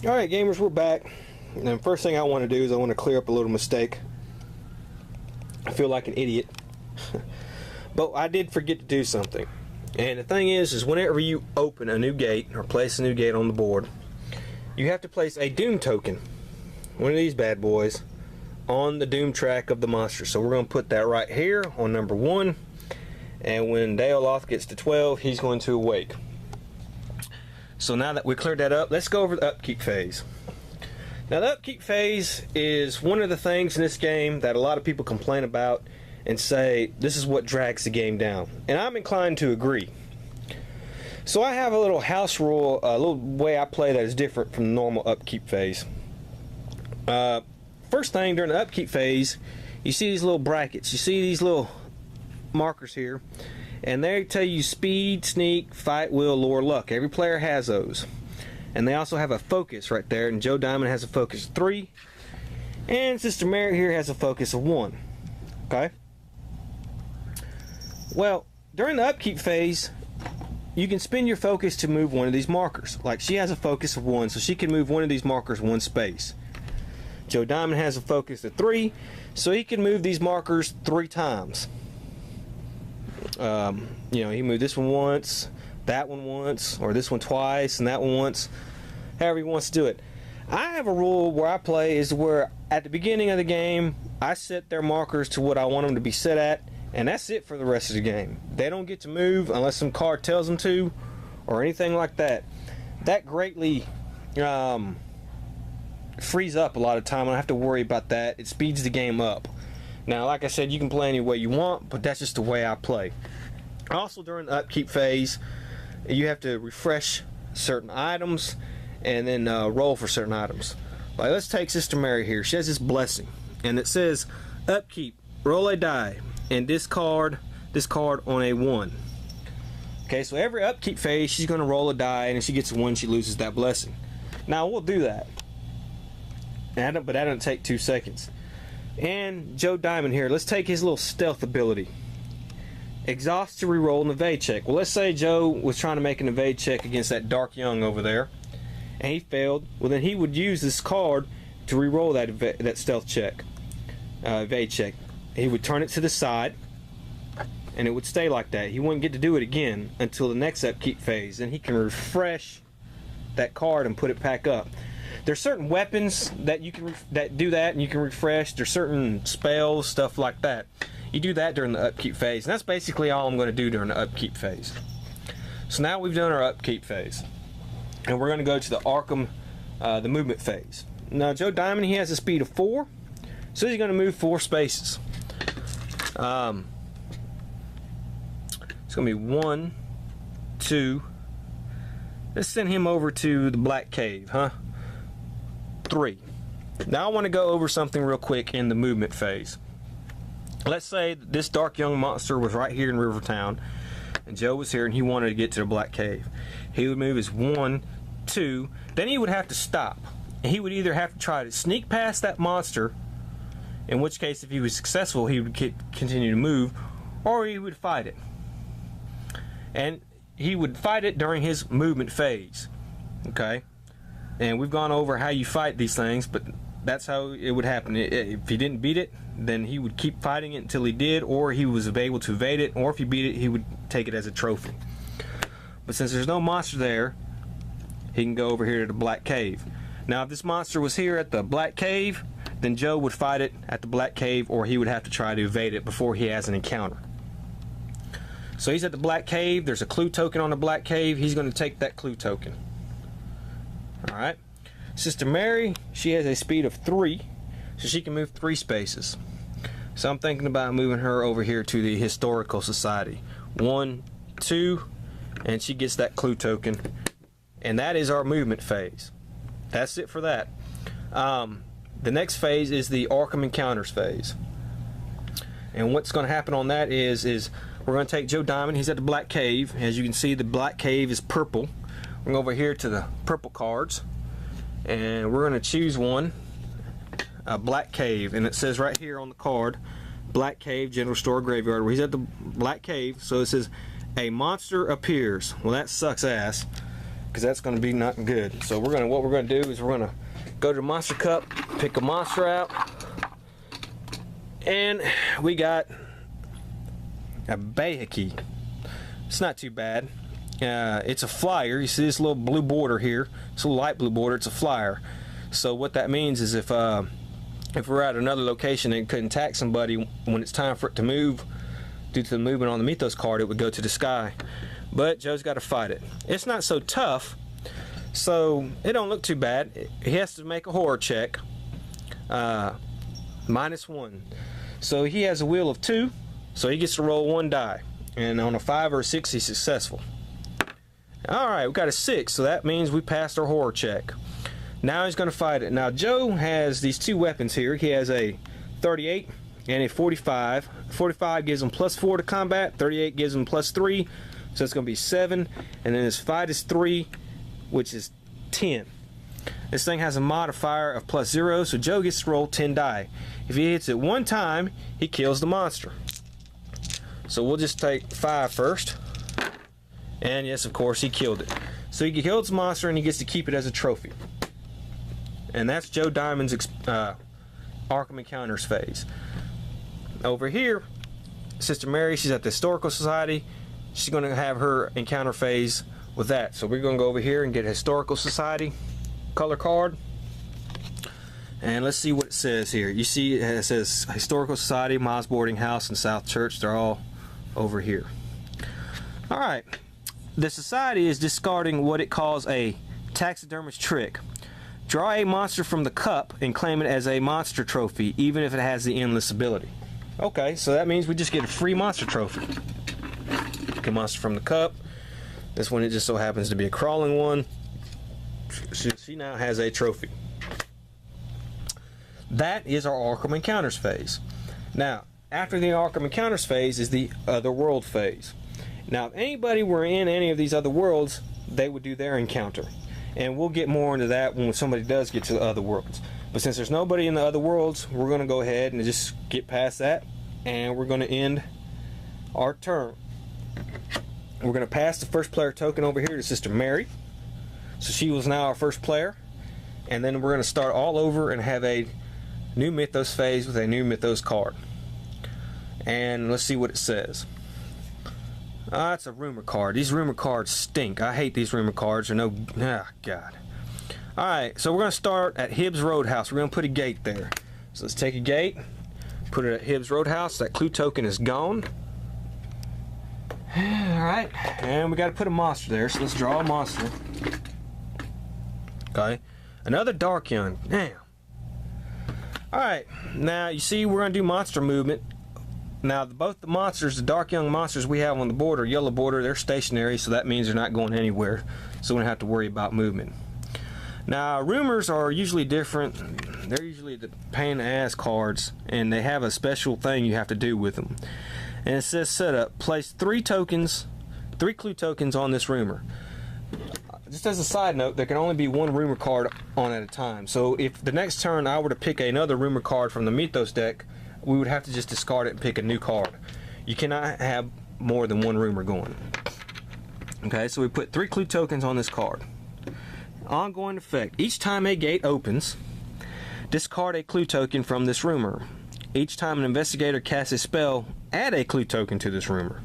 Alright gamers, we're back. And the first thing I want to do is I want to clear up a little mistake. I feel like an idiot. But I did forget to do something. And the thing is whenever you open a new gate or place a new gate on the board, you have to place a doom token, one of these bad boys, on the doom track of the monster. So we're going to put that right here on number 1. And when Daoloth gets to 12, he's going to awake. So now that we cleared that up, let's go over the upkeep phase. Now the upkeep phase is one of the things in this game that a lot of people complain about and say this is what drags the game down. And I'm inclined to agree. So I have a little house rule, a little way I play that is different from the normal upkeep phase. First thing during the upkeep phase, you see these little brackets. You see these little markers here. And they tell you speed, sneak, fight, will, lore, luck. Every player has those. And they also have a focus right there. And Joe Diamond has a focus of 3. And Sister Mary here has a focus of 1. Okay? Well, during the upkeep phase, you can spend your focus to move one of these markers. Like she has a focus of 1, so she can move one of these markers 1 space. Joe Diamond has a focus of 3, so he can move these markers 3 times. You know, he moved this one once, that one once, or this one twice, and that one once, however he wants to do it. I have a rule where I play is where at the beginning of the game, I set their markers to what I want them to be set at, and that's it for the rest of the game. They don't get to move unless some card tells them to, or anything like that. That greatly frees up a lot of time. I don't have to worry about that. It speeds the game up. Now, like I said, you can play any way you want, but that's just the way I play. Also, during the upkeep phase, you have to refresh certain items and then roll for certain items. Like, let's take Sister Mary here. She has this blessing, and it says, upkeep, roll a die, and discard this card on a 1. Okay, so every upkeep phase, she's going to roll a die, and if she gets a 1, she loses that blessing. Now, we'll do that. But that doesn't take 2 seconds. And Joe Diamond here, let's take his little stealth ability. Exhaust to reroll an evade check. Well, let's say Joe was trying to make an evade check against that Dark Young over there, and he failed. Well, then he would use this card to reroll that stealth check, evade check. He would turn it to the side, and it would stay like that. He wouldn't get to do it again until the next upkeep phase. Then he can refresh that card and put it back up. There's certain weapons that you can that do that, and you can refresh. There's certain spells, stuff like that. You do that during the upkeep phase, and that's basically all I'm going to do during the upkeep phase. So now we've done our upkeep phase, and we're going to go to the Arkham, the movement phase. Now Joe Diamond, he has a speed of 4, so he's going to move 4 spaces. It's going to be 1, 2. Let's send him over to the Black Cave, huh? 3. Now I want to go over something real quick in the movement phase. Let's say this Dark Young monster was right here in Rivertown, and Joe was here and he wanted to get to the Black Cave. He would move his 1, 2, then he would have to stop. And he would either have to try to sneak past that monster, in which case if he was successful he would continue to move, or he would fight it. And he would fight it during his movement phase. Okay? And we've gone over how you fight these things, but that's how it would happen. If he didn't beat it, then he would keep fighting it until he did, or he was able to evade it, or if he beat it, he would take it as a trophy. But since there's no monster there, he can go over here to the Black Cave. Now, if this monster was here at the Black Cave, then Joe would fight it at the Black Cave, or he would have to try to evade it before he has an encounter. So he's at the Black Cave. There's a clue token on the Black Cave. He's going to take that clue token. Alright. Sister Mary, she has a speed of 3, so she can move 3 spaces. So I'm thinking about moving her over here to the Historical Society. 1, 2, and she gets that clue token. And that is our movement phase. That's it for that. The next phase is the Arkham Encounters phase. And what's going to happen on that is we're going to take Joe Diamond. He's at the Black Cave. As you can see, the Black Cave is purple. We're going to go over here to the purple cards, and we're going to choose one, a Black Cave, and it says right here on the card, Black Cave General Store Graveyard. Well, he's at the Black Cave, so it says a monster appears. Well, that sucks ass. because that's going to be not good. So what we're going to do is we're going to go to the monster cup, pick a monster out, and we got a Bayhaki. It's not too bad. It's a flyer. You see this little blue border here? It's a little light blue border. It's a flyer. So what that means is if we're at another location and couldn't attack somebody, when it's time for it to move, due to the movement on the Mythos card, it would go to the sky. But Joe's got to fight it. It's not so tough, so it don't look too bad. He has to make a horror check. -1. So he has a wheel of 2, so he gets to roll 1 die. And on a 5 or a 6, he's successful. Alright, we got a 6, so that means we passed our horror check. Now he's going to fight it. Now Joe has these 2 weapons here. He has a 38 and a 45. 45 gives him +4 to combat. 38 gives him +3. So it's going to be 7. And then his fight is 3, which is 10. This thing has a modifier of +0, so Joe gets to roll 10 die. If he hits it 1 time, he kills the monster. So we'll just take 5 first. And yes, of course, he killed it. So he kills the monster and he gets to keep it as a trophy. And that's Joe Diamond's Arkham Encounters phase. Over here, Sister Mary, she's at the Historical Society. She's going to have her encounter phase with that. So we're going to go over here and get a Historical Society color card. And let's see what it says here. You see it says Historical Society, Miles Boarding House, and South Church. They're all over here. Alright. The Society is discarding what it calls a taxidermist trick. Draw a monster from the cup and claim it as a monster trophy, even if it has the endless ability. Okay, so that means we just get a free monster trophy. Pick a monster from the cup. This one, it just so happens to be a crawling one. She now has a trophy. That is our Arkham Encounters phase. Now, after the Arkham Encounters phase is the Other World phase. Now, if anybody were in any of these other worlds, they would do their encounter. And we'll get more into that when somebody does get to the other worlds. But since there's nobody in the other worlds, we're going to go ahead and just get past that. And we're going to end our turn. We're going to pass the first player token over here to Sister Mary. So she was now our first player. And then we're going to start all over and have a new Mythos phase with a new Mythos card. And let's see what it says. It's a rumor card. These rumor cards stink. I hate these rumor cards. They're no... Ah, God. Alright, so we're going to start at Hibbs Roadhouse. We're going to put a gate there. So let's take a gate, put it at Hibbs Roadhouse. That clue token is gone. Alright, and we got to put a monster there. So let's draw a monster. Okay. Another Dark Young. Damn. Alright, now you see we're going to do monster movement. Now, both the monsters, the Dark Young monsters we have on the border, yellow border, they're stationary, so that means they're not going anywhere. So we don't have to worry about movement. Now, rumors are usually different. They're usually the pain in the ass cards, and they have a special thing you have to do with them. And it says setup. Place 3 clue tokens on this rumor. Just as a side note, there can only be 1 rumor card on at a time. So if the next turn I were to pick another rumor card from the Mythos deck, we would have to just discard it and pick a new card. You cannot have more than 1 rumor going. Okay, so we put 3 clue tokens on this card. Ongoing effect. Each time a gate opens, discard a clue token from this rumor. Each time an investigator casts a spell, add a clue token to this rumor.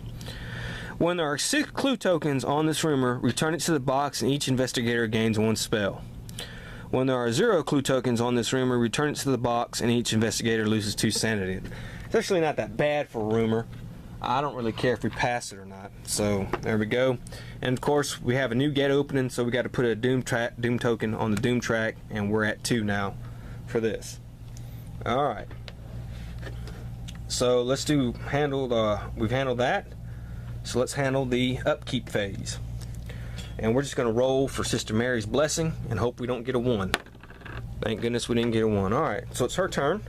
When there are 6 clue tokens on this rumor, return it to the box and each investigator gains 1 spell. When there are 0 clue tokens on this rumor, return it to the box and each investigator loses 2 sanity. It's actually not that bad for a rumor. I don't really care if we pass it or not. So there we go. And of course we have a new gate opening, so we got to put a Doom token on the Doom track, and we're at 2 now for this. Alright. So let's we've handled that. So let's handle the upkeep phase. And we're just going to roll for Sister Mary's blessing and hope we don't get a 1. Thank goodness we didn't get a 1. Alright, so it's her turn.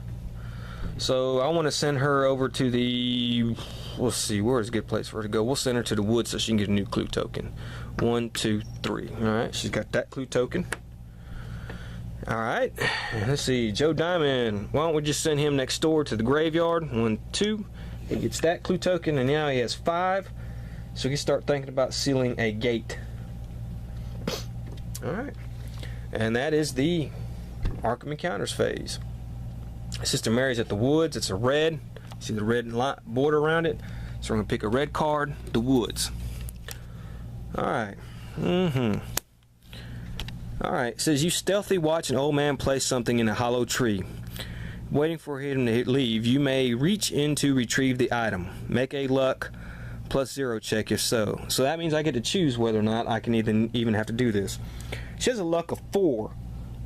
So I want to send her over to the... We'll see, where's a good place for her to go? We'll send her to the woods so she can get a new clue token. 1, 2, 3. Alright, she's got that clue token. Alright, let's see, Joe Diamond. Why don't we just send him next door to the graveyard? 1, 2. He gets that clue token, and now he has 5. So he can start thinking about sealing a gate. Alright. And that is the Arkham Encounters phase. Sister Mary's at the woods. It's a red. See the red border around it? So we're going to pick a red card, the woods. Alright. Alright. It says you stealthily watch an old man place something in a hollow tree. Waiting for him to leave, you may reach in to retrieve the item. Make a luck +0 check if so. So that means I get to choose whether or not I can even have to do this. She has a luck of 4.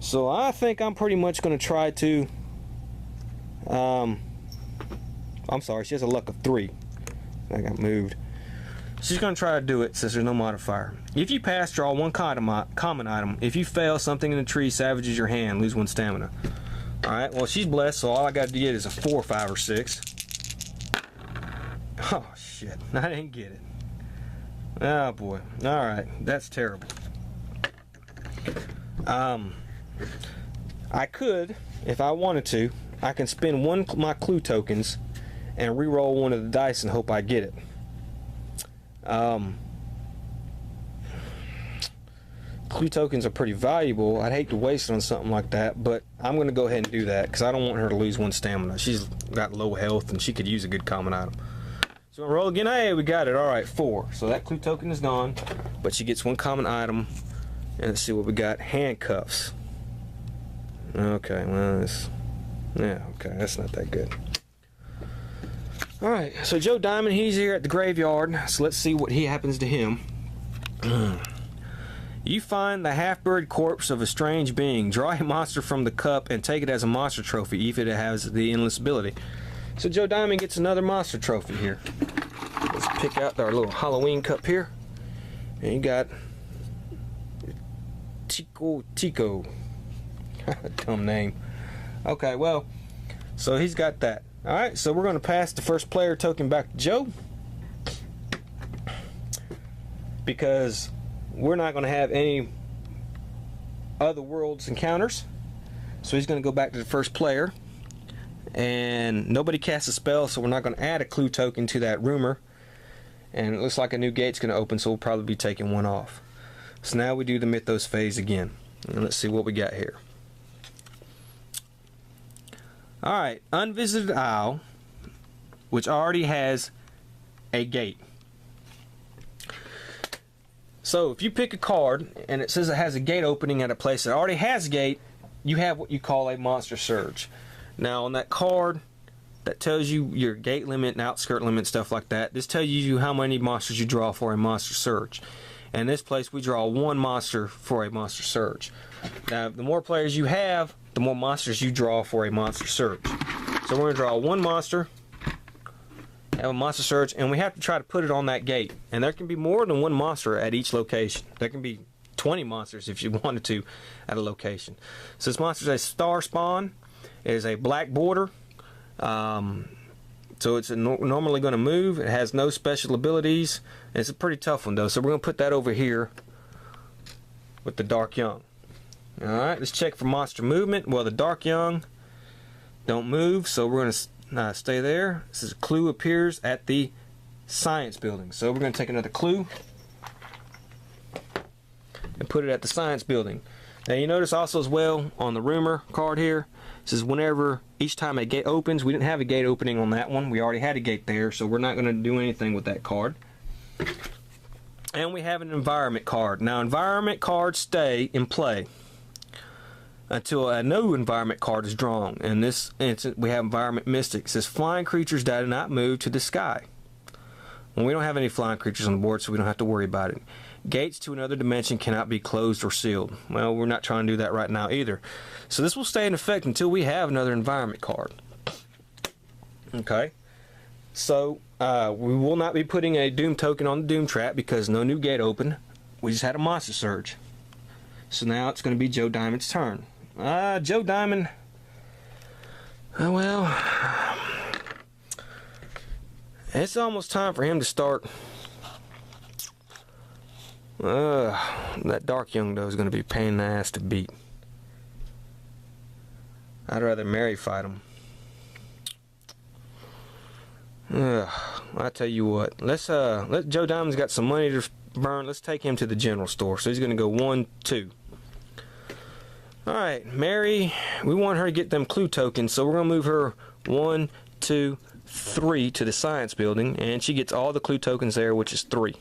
So I think I'm pretty much going to try to... I'm sorry, she has a luck of 3. I got moved. She's going to try to do it since there's no modifier. If you pass, draw 1 common item. If you fail, something in the tree savages your hand. Lose 1 stamina. Alright, well she's blessed, so all I got to get is a 4, 5, or 6. Oh shit, I didn't get it. Oh boy. Alright, that's terrible. I could, if I wanted to, I can spend one of my clue tokens and re-roll one of the dice and hope I get it. Clue tokens are pretty valuable. I'd hate to waste it on something like that, but I'm going to go ahead and do that because I don't want her to lose 1 stamina. She's got low health and she could use a good common item. So we'll roll again. Hey, we got it. Alright, 4. So that clue token is gone, but she gets 1 common item. And let's see what we got. Handcuffs. Okay, well, okay, that's not that good. Alright, so Joe Diamond, he's here at the graveyard, so let's see what happens to him. You find the half-buried corpse of a strange being. Draw a monster from the cup and take it as a monster trophy if it has the endless ability. So Joe Diamond gets another monster trophy here. Let's pick out our little Halloween cup here. And you got Tico. Dumb name. Okay, well, so he's got that. Alright, so we're going to pass the first player token back to Joe, because we're not going to have any other worlds encounters. So he's going to go back to the first player, and nobody casts a spell, so we're not going to add a clue token to that rumor. And it looks like a new gate's going to open, so we'll probably be taking 1 off. So now we do the Mythos phase again, and let's see what we got here. Alright, Unvisited Isle, which already has a gate. So if you pick a card and it says it has a gate opening at a place that already has a gate, you have what you call a monster surge. Now on that card that tells you your gate limit and outskirt limit, stuff like that, this tells you how many monsters you draw for a monster surge. And in this place we draw 1 monster for a monster surge. Now the more players you have, the more monsters you draw for a monster surge. So we're going to draw 1 monster, have a monster surge, and we have to try to put it on that gate. And there can be more than 1 monster at each location. There can be 20 monsters if you wanted to at a location. So this monster is a star spawn. It is a black border. So it's normally going to move. It has no special abilities. It's a pretty tough one though. So we're going to put that over here with the Dark Young. Alright, let's check for monster movement. Well, the Dark Young don't move, so we're going to stay there. This is a clue appears at the science building. So we're going to take another clue and put it at the science building. Now you notice also as well on the rumor card here, it says whenever each time a gate opens. We didn't have a gate opening on that one. We already had a gate there, so we're not going to do anything with that card. And we have an environment card. Now environment cards stay in play until a new environment card is drawn. In this instance, we have Environment Mystic. It says flying creatures that do not move to the sky. Well, we don't have any flying creatures on the board, so we don't have to worry about it. Gates to another dimension cannot be closed or sealed. Well, we're not trying to do that right now either. So this will stay in effect until we have another environment card. Okay. So we will not be putting a Doom token on the Doom trap because no new gate open. We just had a monster surge. So now it's going to be Joe Diamond's turn. Joe Diamond, well, it's almost time for him to start. That Dark Young though is going to be a pain in the ass to beat. I'd rather Mary fight him. I tell you what, let's let Joe Diamond's got some money to burn. Let's take him to the general store. So he's going to go 1, 2. Alright, Mary, we want her to get them clue tokens, so we're going to move her 1, 2, 3 to the science building, and she gets all the clue tokens there, which is 3.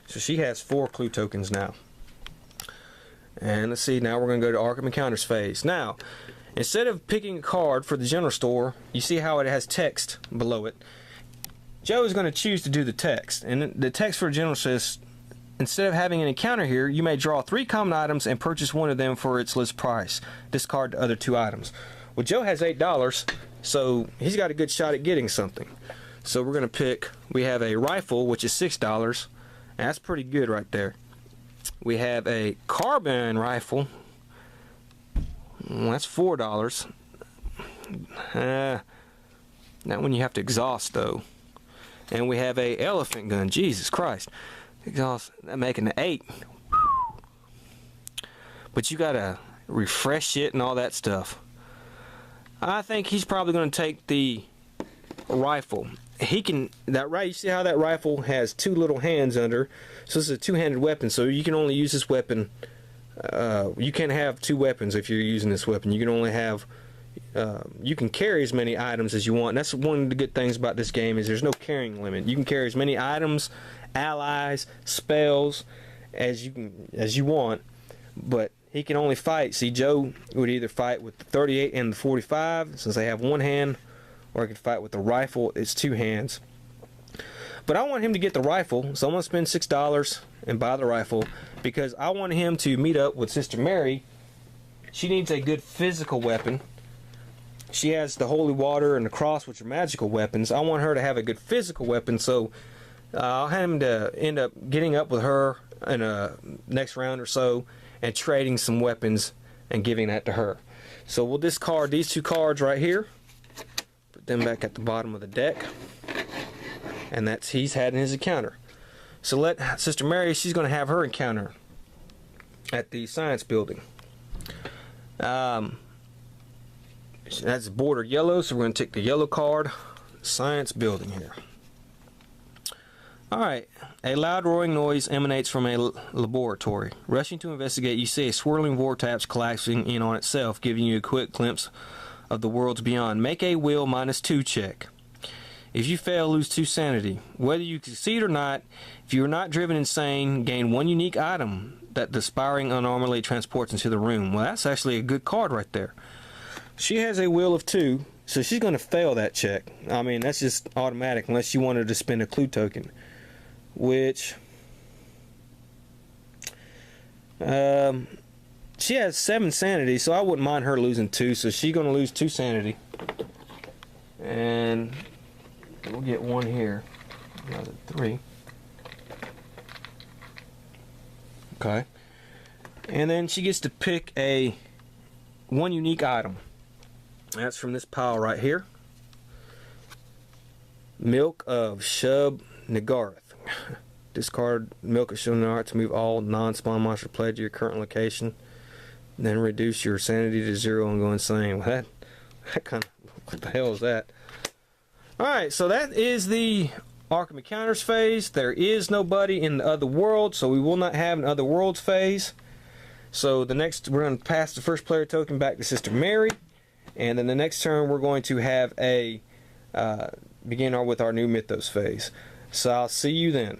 So she has 4 clue tokens now. And let's see, now we're going to go to Arkham Encounters phase. Now, instead of picking a card for the general store, you see how it has text below it. Joe is going to choose to do the text, and the text for the general says, instead of having an encounter here, you may draw 3 common items and purchase one of them for its list price. Discard the other 2 items. Well, Joe has $8, so he's got a good shot at getting something. So we're going to pick, we have a rifle, which is $6. That's pretty good right there. We have a carbine rifle. That's $4. That one you have to exhaust, though. And we have a elephant gun. Jesus Christ. Exhaust, making an 8. But you gotta refresh it and all that stuff. I think he's probably gonna take the rifle. He can, you see how that rifle has 2 little hands under, so this is a 2-handed weapon, so you can only use this weapon, you can't have 2 weapons if you're using this weapon. You can only have, you can carry as many items as you want. And that's one of the good things about this game, is there's no carrying limit. You can carry as many items, allies, spells as you want, but he can only fight. See, Joe would either fight with the 38 and the 45 since they have 1 hand, or he could fight with the rifle, it's 2 hands. But I want him to get the rifle, so I'm going to spend $6 and buy the rifle, because I want him to meet up with Sister Mary. She needs a good physical weapon. She has the holy water and the cross, which are magical weapons. I want her to have a good physical weapon, so I'll have him to end up getting up with her in a next round or so and trading some weapons and giving that to her. So we'll discard these 2 cards right here, put them back at the bottom of the deck, and that's he's had in his encounter. So let Sister Mary, she's going to have her encounter at the science building. That's bordered yellow, so we're going to take the yellow card, science building here. Alright, a loud roaring noise emanates from a laboratory. Rushing to investigate, you see a swirling vortex collapsing in on itself, giving you a quick glimpse of the worlds beyond. Make a will -2 check. If you fail, lose 2 sanity. Whether you succeed or not, if you are not driven insane, gain 1 unique item that the spiring anomaly transports into the room. Well, that's actually a good card right there. She has a will of 2, so she's going to fail that check. I mean, that's just automatic unless you wanted to spend a clue token. Which she has 7 sanity, so I wouldn't mind her losing 2, so she's going to lose 2 sanity. And we'll get 1 here. Another 3. Okay. And then she gets to pick a 1 unique item. That's from this pile right here. Milk of Shub Nagarth. Discard Milk of Shub Nagarth to move all non-spawn monster played to your current location. Then reduce your sanity to 0 and go insane. Well, that kind of, what the hell is that? Alright, so that is the Arkham Encounters phase. There is nobody in the other world, so we will not have an other worlds phase. So the next, we're going to pass the first player token back to Sister Mary, and then the next turn we're going to have a begin with our new Mythos phase. So I'll see you then.